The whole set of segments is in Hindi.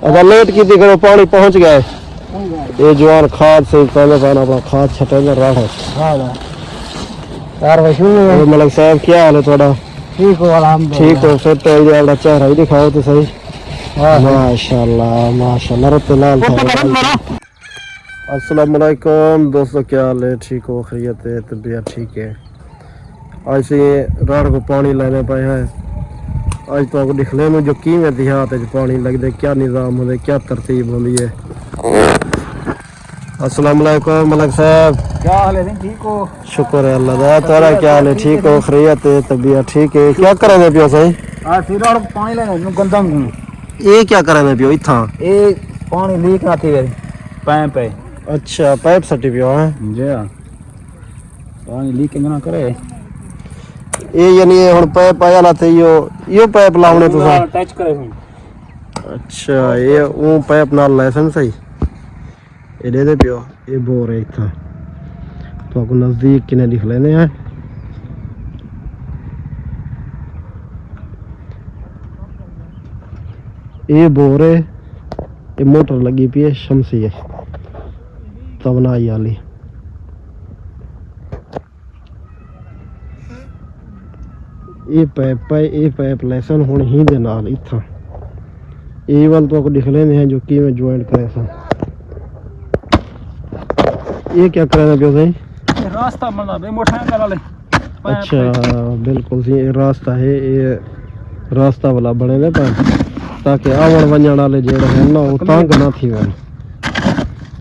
अगर लेट की करो पानी पहुंच गया है। ये जवान खाद से पहले पाना अपना खाद छटेगा राह है। हां यार भाई मलिक साहब क्या हाल है थोड़ा? ठीक हो ठीक हो फिर तो ये चेहरा ही दिखाओ तो सही। माशाल्लाह माशाल्लाह रत्ते लाल था। अस्सलाम वालेकुम दोस्तों, क्या हाल है? ठीक हो? खैरियत है? तबीयत ठीक है? आज से रात को पानी लेने पाए हैं। आज तो आपको दिखने में जो कीमें देहात है पानी लगते क्या निज़ाम होते क्या तरतीब होती है। अस्सलाम वालेकुम मलिक साहब, क्या हाल है? ठीक हो? शुक्र है अल्लाह का। तारा क्या हाल है? ठीक हो? खैरियत है? तबीयत ठीक है? क्या करेंगे पियो सही? आज फिर और पानी लेने गंदा ये क्या करेंगे पियो इतना? ये पानी लीक ना थी पाइप पे। अच्छा पाइप सटी पियो है जी हां, पानी लीकिंग ना करे। ये यानी हुन पाइप आया ला थे यो पाइप लावने तो टच करे हुन। अच्छा ये वो पाइप नाल लाइसेंस है ये दे पियो। ये बोर है इतना तो आपको नजदीक किने दिख लेने हैं। ये बोर है, ये मोटर लगी पी है शमसी है तबना वाली। ये पाइप लाइसेंस होने ही दे नाल इतना ये वाल तो आपको दिख लेने हैं जो कि में ज्वाइन करे सा। ये क्या करना पियो सही? रास्ता बना बे मोटरसाइकिल वाले। अच्छा बिल्कुल सी ये रास्ता है, ये रास्ता वाला बने ने पर ताकि आवण वंजण वाले जेड़े हैं ना वो तंग ना थी वन,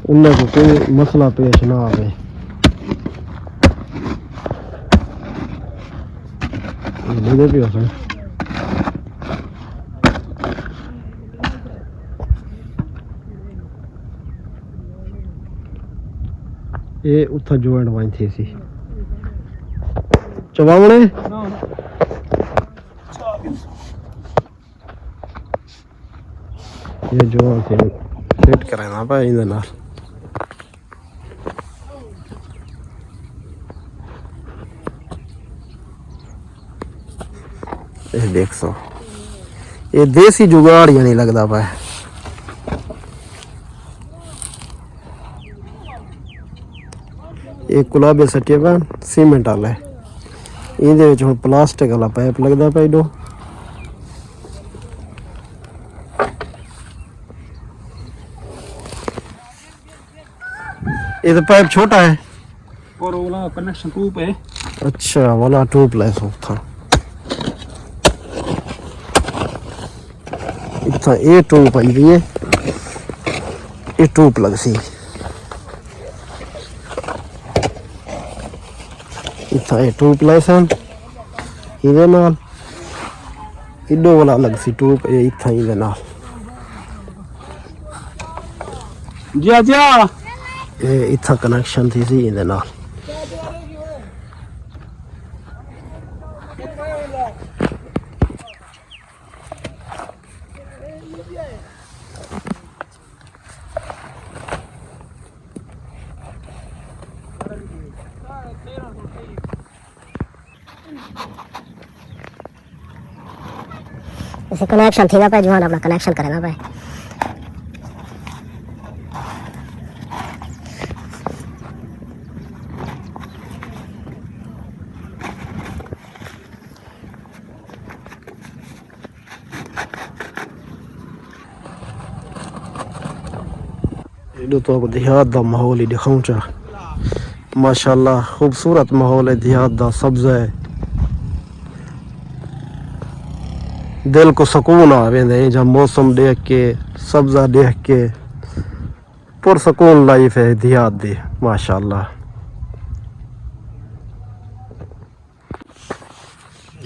उन्हें को कोई मसला पेश ना आवे। ये दे पियो सही। ये उथा ज्वाइन वाइन थी सी चवावणे ये जो फिट कराना भाई इंदे नाल। ये देख सो ये देसी जुगाड़ ही नहीं लगता पाए। एक गुलाबी सटिया सीमेंट वाला है ये प्लास्टिक वाला पाइप लगता पाई दो। ये तो पाइप छोटा है और वाला कनेक्शन ट्यूब है। अच्छा वाला ट्यूबलेस था इतना ये ट्यूब आई हुई है ये ट्यूब लग सी इतना ये ट्यूबलेस है इधर नाल इडो वाला लग सी ट्यूब ये इतना इधर नाल जा जा ये इतना कनेक्शन थी सी इधर नाल। ऐसे कनेक्शन थी ना पे जो अपना कनेक्शन करे ना पे इधर तो देहात दा माहौल ही दिखाऊं चा माशाल्लाह खूबसूरत माहौल है देहात दा। सब्ज़ है दिल को सुकून आवे जब मौसम देख के सब्ज़ा देख के पुरसकून लाइफ है देहात दी माशाल्लाह।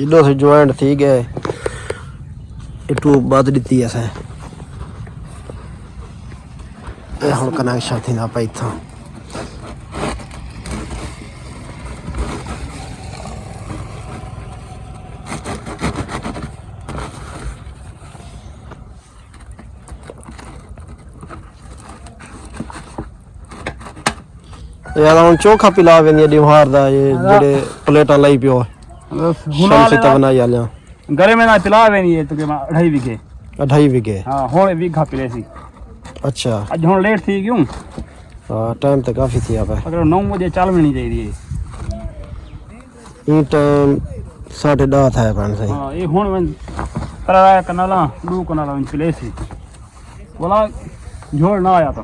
इधर से ज्वाइंट थी गए ट्यूब बद दी असें हम कनेक्शन थी ना पाई था। यार हम चोखा पिला वेंदी दीवार दा ये जेड़े प्लेटा लाई पियो शमसी तक बनाई आलिया घरे में ना पिला वेनी है तो के 2.5 बीघे 2.5 ਵਿਗੇ। हाँ हुण बीघा पिले सी। अच्छा अज हुण लेट थी क्यों? हाँ टाइम तो काफ़ी थी आप अगर 9 बजे चल भी नहीं चाहिए। ये टाइम 10:30 था पान सही। हाँ ये हुण मैं तरा कनाला 2 कनाला में पिले सी। बोला झोड़ ना आया तो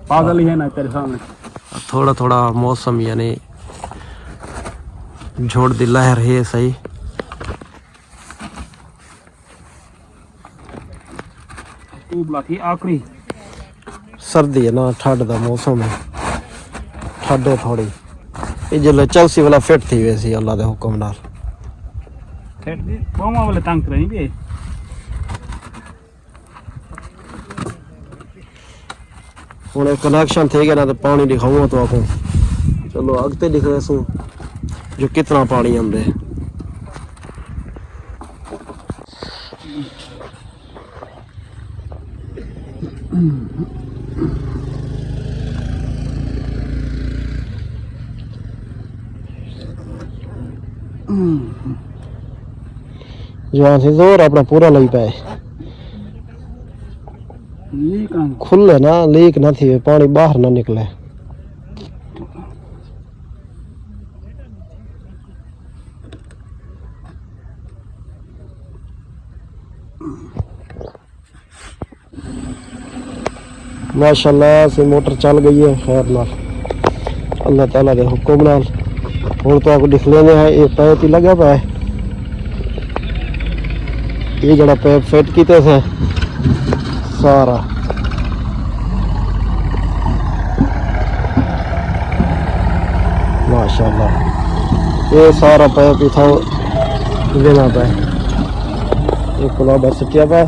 बादल ही है ना तेरे सामने। थोड़ा थोड़ा मौसम यानी झोड़ दी लहर है सही। टूबला थी आखिरी सर्दी है ना ठंड का मौसम है ठंड है थोड़ी ये जो चलसी वाला फिट थी वैसी अल्लाह के हुक्म नाल फिर भी मामा वाले तंग रही भी हूँ कनेक्शन थे गया ना तो पानी दिखाऊंगा तो आपको चलो आगते दिख रहे सू जो कितना पानी आंदे जहाँ से जोर अपना पूरा लग पाए खुले ना लीक ना थी पानी बाहर ना निकले। माशाल्लाह से मोटर चल गई है खैर नाल अल्लाह ताला के हुक्म नाल। हूँ तो आपको दिख लेने हैं ये पैप ही लगा पाया ये जरा पैप फिट किते थे सारा माशाल्लाह ये सारा पैप ही था देना पाए ये कुलाबा सटिया पाए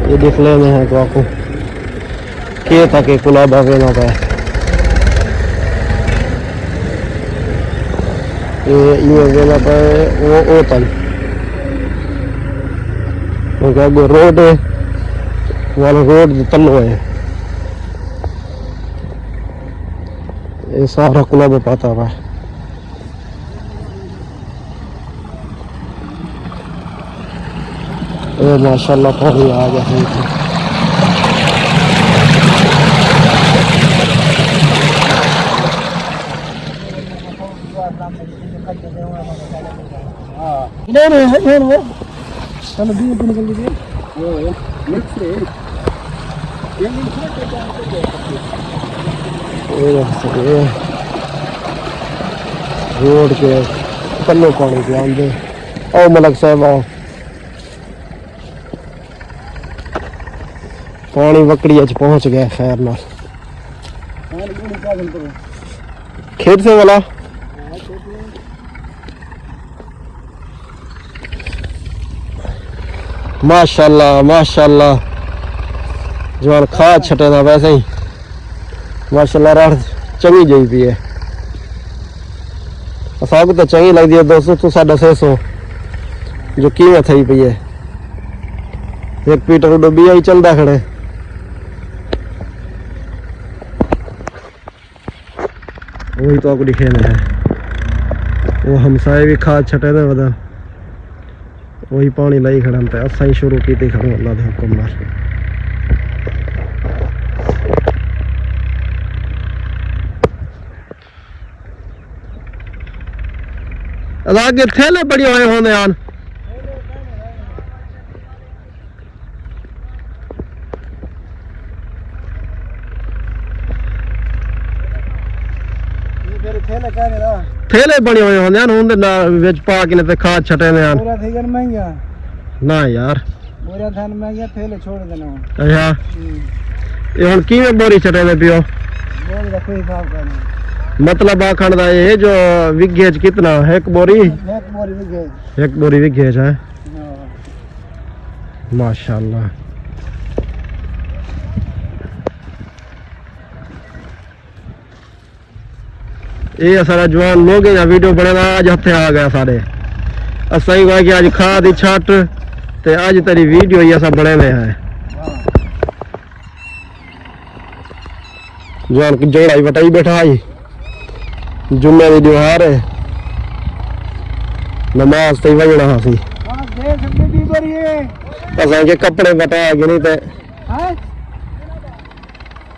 ये दिख लेने हैं तो आपको के था कि कुलाबा देना पाए ये देना पाए वो तल रोड है वाला रोड तलो है ये सारा कुलाबा पाता है ये माशाल्लाह पानी आ गया है नहीं चलो भी निकल दीजिए रोड के पल्लो पानी पे आंदे आओ मलक साहब आओ पानी वकड़िया च पहुंच गया खैर नाल खेत से वाला माशाल्लाह माशाल्लाह जवान खाद छटे ना वैसे ही माशाल्लाह रात चंगी जी पी है साहब तो चंगी लगती है 200 तो 650 जो कीमत थी पी है एक पीटर डुबी आई चलता खड़े वही तो आपको दिखे है वो हमसाए भी खाद छटे थे बता वही पानी लाई खड़ा पे असा ही शुरू की खड़ो अल्लाह के हुक्म नाल अगे थैले बड़े होए होंदे आन थैले बने हुए होंदे आन उनदे विच पा के ते खाद छटे ने आन पूरा थी महंगा ना यार पूरा थान महंगा थैले छोड़ देना अच्छा ये हुन किवें बोरी छटे ने पियो बोल दा कोई हिसाब करना मतलब आखण दा ये जो विघे च कितना एक बोरी विघे च है माशाल्लाह ये सारा जवान लोग वीडियो बनेगा आज हथे आ गया सारे सही कहा कि आज खाद ही छट ते आज तेरी वीडियो ही ऐसा बने में है जवान की जोड़ा ही बटाई बैठा आई जुम्मे की त्योहार है नमाज ते वजना सी हां देख बीबी बरिए असां के कपड़े बटा गए ते हां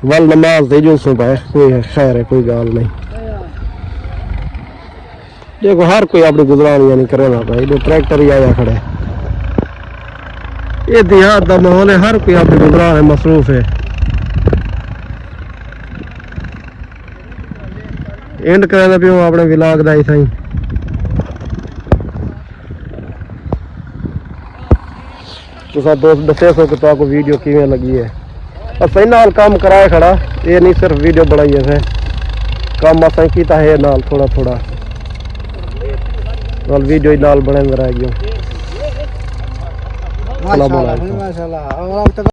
वल नमाज ते जो सुबह कोई खैर है कोई गाल नहीं देखो हर कोई अपनी गुजरान यानी करेगा भाई जो ट्रैक्टर ही आया खड़े ये देहात का माहौल है हर कोई अपनी गुजरान है मसरूफ है एंड करना पियो अपने विलाग का ही सही तुसा दोस्त दसे सो कि आपको वीडियो किवें लगी है और सही नाल काम कराए खड़ा ये नहीं सिर्फ वीडियो बनाई है काम असा किया है नाल थोड़ा थोड़ा नाल वीडियो नाल बने रह गयो माशाल्लाह माशाल्लाह और अब तक